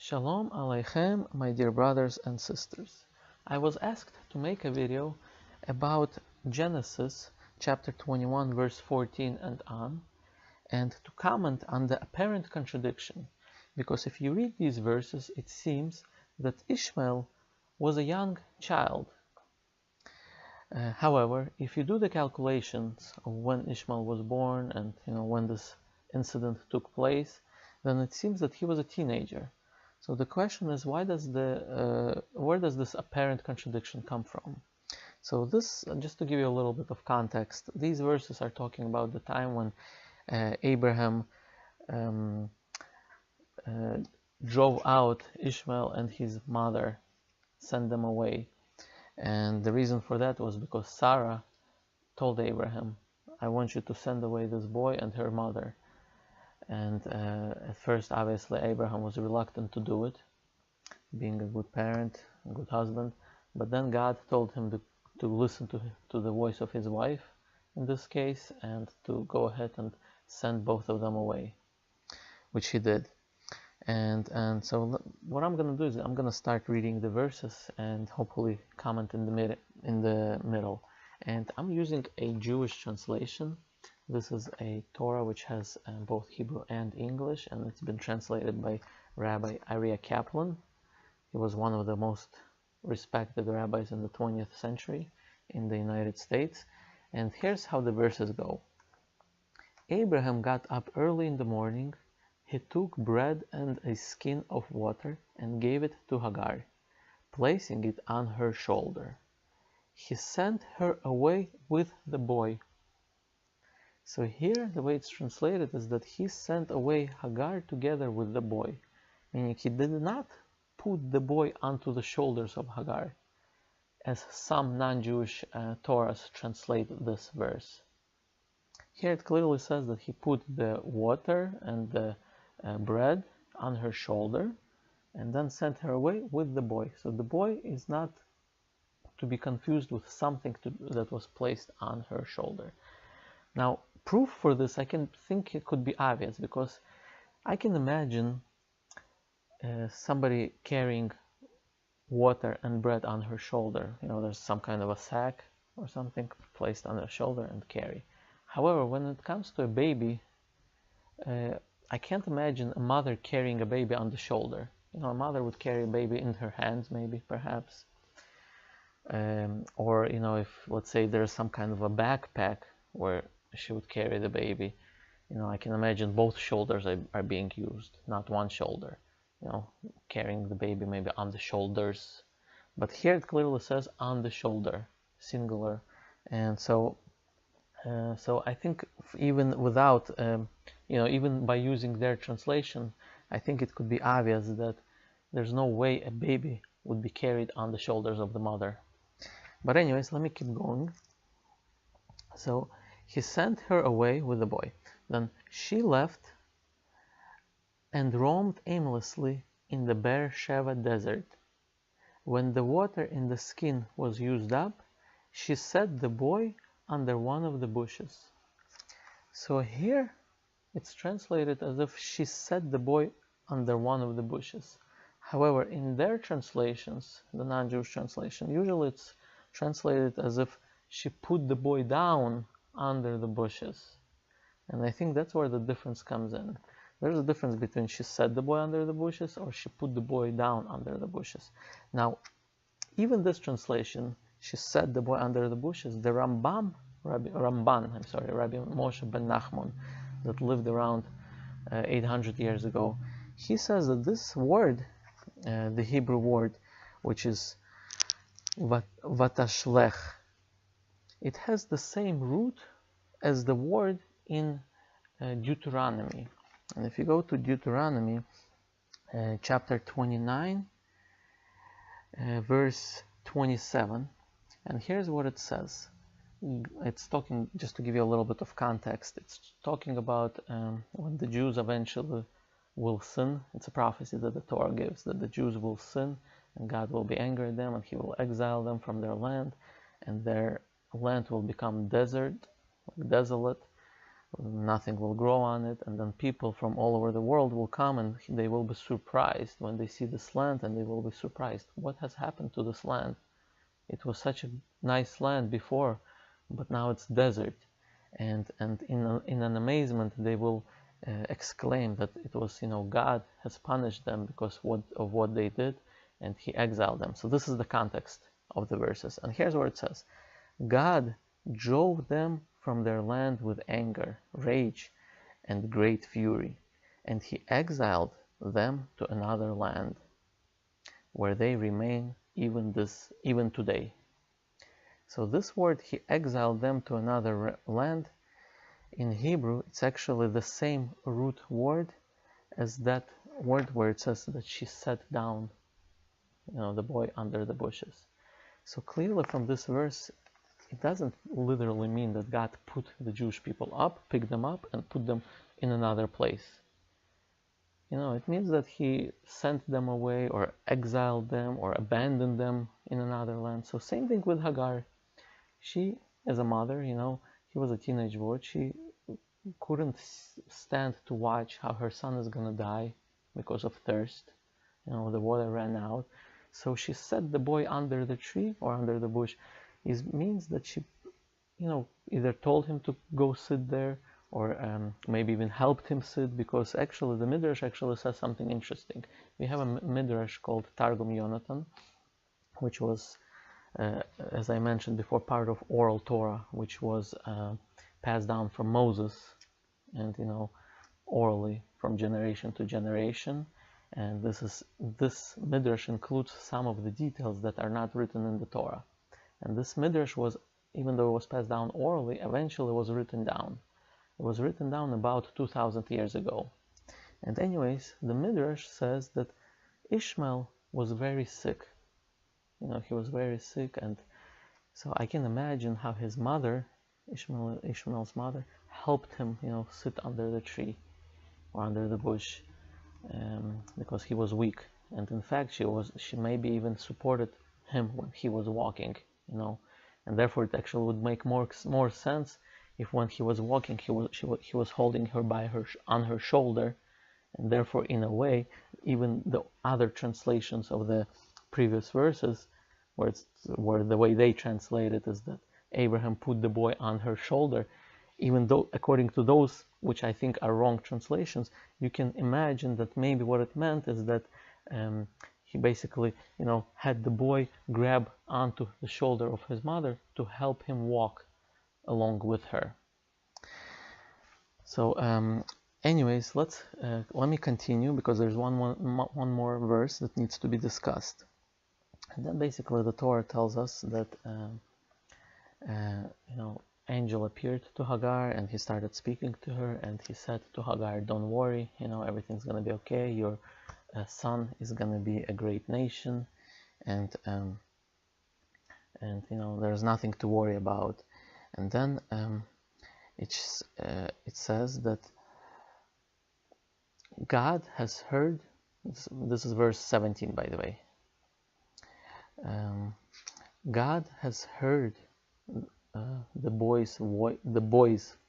Shalom Aleichem, my dear brothers and sisters. I was asked to make a video about Genesis chapter 21 verse 14 and on, and to comment on the apparent contradiction, because if you read these verses it seems that Ishmael was a young child. However, if you do the calculations of when Ishmael was born and when this incident took place, then it seems that he was a teenager. So the question is, where does this apparent contradiction come from? So this, just to give you a little bit of context, these verses are talking about the time when Abraham drove out Ishmael and his mother, sent them away. And the reason for that was because Sarah told Abraham, I want you to send away this boy and her mother. And at first, obviously, Abraham was reluctant to do it, being a good parent, a good husband. But then God told him to listen to the voice of his wife in this case, and to go ahead and send both of them away, which he did. And so what I'm going to do is I'm going to start reading the verses and hopefully comment in the middle. And I'm using a Jewish translation. This is a Torah which has both Hebrew and English, and it's been translated by Rabbi Aryeh Kaplan. He was one of the most respected rabbis in the 20th century in the United States. And here's how the verses go. Abraham got up early in the morning. He took bread and a skin of water and gave it to Hagar, placing it on her shoulder. He sent her away with the boy. So here, the way it's translated is that he sent away Hagar together with the boy, meaning he did not put the boy onto the shoulders of Hagar, as some non-Jewish Torahs translate this verse. Here it clearly says that he put the water and the bread on her shoulder and then sent her away with the boy. So the boy is not to be confused with something that was placed on her shoulder. Now, proof for this, I can think it could be obvious, because I can imagine somebody carrying water and bread on her shoulder. There's some kind of a sack or something placed on her shoulder and carry. However, when it comes to a baby, I can't imagine a mother carrying a baby on the shoulder. A mother would carry a baby in her hands, maybe, perhaps. Or, if, let's say, there's some kind of a backpack where she would carry the baby. I can imagine both shoulders are being used, not one shoulder. Carrying the baby maybe on the shoulders. But here it clearly says on the shoulder, singular. And so I think even without, even by using their translation, I think it could be obvious that there's no way a baby would be carried on the shoulders of the mother. But anyways, let me keep going. So he sent her away with the boy. Then she left and roamed aimlessly in the Beersheba desert. When the water in the skin was used up, she set the boy under one of the bushes. So here it's translated as if she set the boy under one of the bushes. However, in their translations, the non-Jewish translation, usually it's translated as if she put the boy down under the bushes. And I think that's where the difference comes in. There's a difference between she set the boy under the bushes or she put the boy down under the bushes. Now, even this translation, she set the boy under the bushes, the Rabbi Moshe ben Nachman, that lived around 800 years ago, he says that this word, the Hebrew word, which is vatashlech, it has the same root as the word in Deuteronomy. And if you go to Deuteronomy chapter 29, verse 27, and here's what it says. It's talking, just to give you a little bit of context, it's talking about when the Jews eventually will sin. It's a prophecy that the Torah gives, that the Jews will sin and God will be angry at them and he will exile them from their land, and their land will become desert, desolate. nothing will grow on it, and then people from all over the world will come and they will be surprised when they see this land, and they will be surprised, what has happened to this land? It was such a nice land before, but now it's desert. And in an amazement they will exclaim that it was, God has punished them because of what they did, and he exiled them. So this is the context of the verses. And here's what it says. God drove them from their land with anger, rage, and great fury, and he exiled them to another land, where they remain even today. So this word, he exiled them to another land, in Hebrew, it's actually the same root word as that word where it says that she sat down, the boy under the bushes. So clearly from this verse, it doesn't literally mean that God put the Jewish people up, picked them up, and put them in another place. It means that he sent them away, or exiled them, or abandoned them in another land. So same thing with Hagar. She, as a mother, he was a teenage boy. She couldn't stand to watch how her son is gonna die because of thirst. The water ran out. So she set the boy under the tree or under the bush. It means that she, either told him to go sit there, or maybe even helped him sit, because actually the Midrash actually says something interesting. We have a Midrash called Targum Yonatan, which was, as I mentioned before, part of oral Torah, which was passed down from Moses, and orally from generation to generation. And this Midrash includes some of the details that are not written in the Torah. And this Midrash was, even though it was passed down orally, eventually was written down. It was written down about 2,000 years ago. And anyways, the Midrash says that Ishmael was very sick. He was very sick, and so I can imagine how his mother, Ishmael's mother, helped him, sit under the tree or under the bush, because he was weak. And in fact, she maybe even supported him when he was walking, and therefore it actually would make more sense if when he was walking, he was holding her on her shoulder. And therefore, in a way, even the other translations of the previous verses, where the way they translate it is that Abraham put the boy on her shoulder, even though according to those, which I think are wrong translations, you can imagine that maybe what it meant is that he basically, had the boy grab onto the shoulder of his mother to help him walk along with her. So anyways, let me continue, because there's one more verse that needs to be discussed. And then basically the Torah tells us that angel appeared to Hagar, and he started speaking to her, and he said to Hagar, don't worry, everything's gonna be okay. Your son is gonna be a great nation, and there's nothing to worry about. And then it says that God has heard. This is verse 17, by the way. God has heard the boy's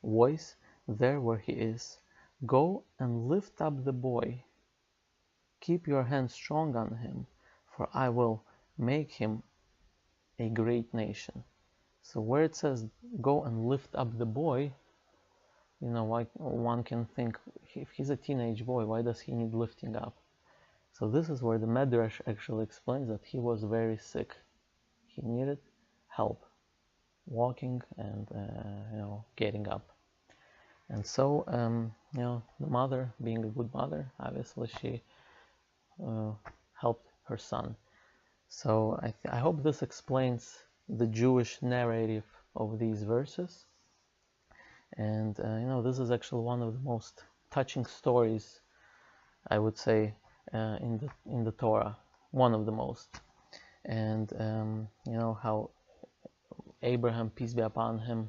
voice there where he is. Go and lift up the boy. Keep your hand strong on him, for I will make him a great nation. So where it says go and lift up the boy, one can think, if he's a teenage boy, why does he need lifting up? So this is where the Midrash actually explains that he was very sick. He needed help walking and getting up. And so the mother, being a good mother, obviously she helped her son. So I hope this explains the Jewish narrative of these verses. And this is actually one of the most touching stories, I would say, in the Torah, one of the most. And how Abraham, peace be upon him,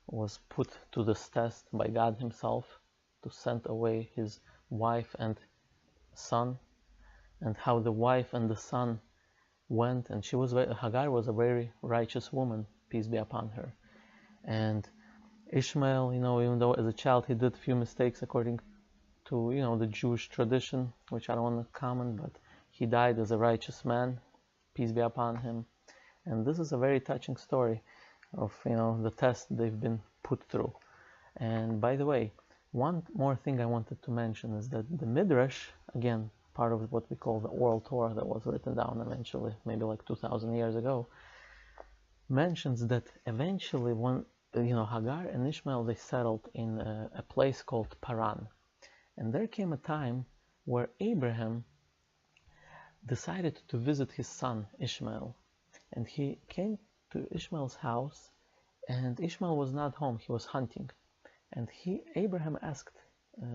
was put to this test by God himself to send away his wife and son, and how the wife and the son went, and Hagar was a very righteous woman, peace be upon her. And Ishmael, even though as a child he did a few mistakes according to, the Jewish tradition, which I don't want to comment, but he died as a righteous man, peace be upon him. And this is a very touching story of, the test they've been put through. And by the way, one more thing I wanted to mention is that the Midrash, again, part of what we call the oral Torah that was written down eventually, maybe like 2,000 years ago, mentions that eventually when, Hagar and Ishmael, they settled in a place called Paran. And there came a time where Abraham decided to visit his son Ishmael. And he came to Ishmael's house, and Ishmael was not home, he was hunting. And Abraham asked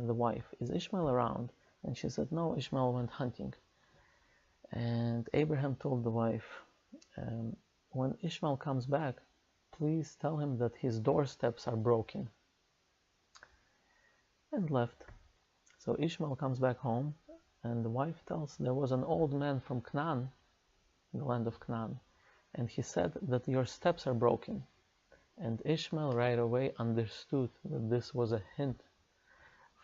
the wife, is Ishmael around? And she said, no, Ishmael went hunting. And Abraham told the wife, when Ishmael comes back, please tell him that his doorsteps are broken. And left. So Ishmael comes back home, and the wife tells, there was an old man from Canaan, the land of Canaan, and he said that your steps are broken. And Ishmael right away understood that this was a hint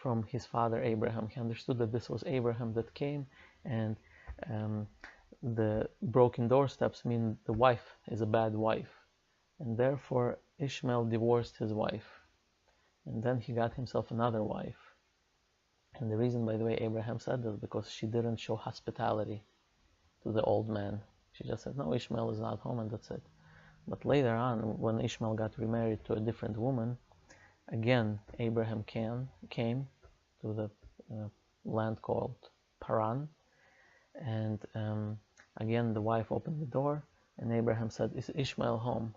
from his father Abraham. He understood that this was Abraham that came, and the broken doorsteps mean the wife is a bad wife. And therefore Ishmael divorced his wife. And then he got himself another wife. And the reason, by the way, Abraham said that because she didn't show hospitality to the old man. She just said, no, Ishmael is not home, and that's it. But later on, when Ishmael got remarried to a different woman, again, Abraham came to the land called Paran. And again, the wife opened the door, and Abraham said, is Ishmael home?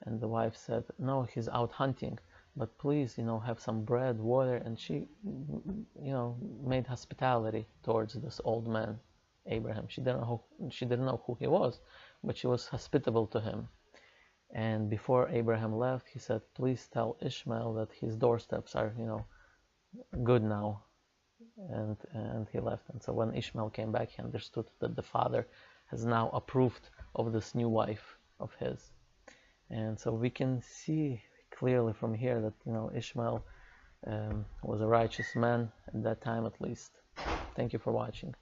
And the wife said, no, he's out hunting. But please, have some bread, water. And she, made hospitality towards this old man, Abraham. She didn't know who he was, but she was hospitable to him. And before Abraham left, he said, please tell Ishmael that his doorsteps are, good now. And he left. And so when Ishmael came back, he understood that the father has now approved of this new wife of his. And so we can see clearly from here that, Ishmael was a righteous man at that time at least. Thank you for watching.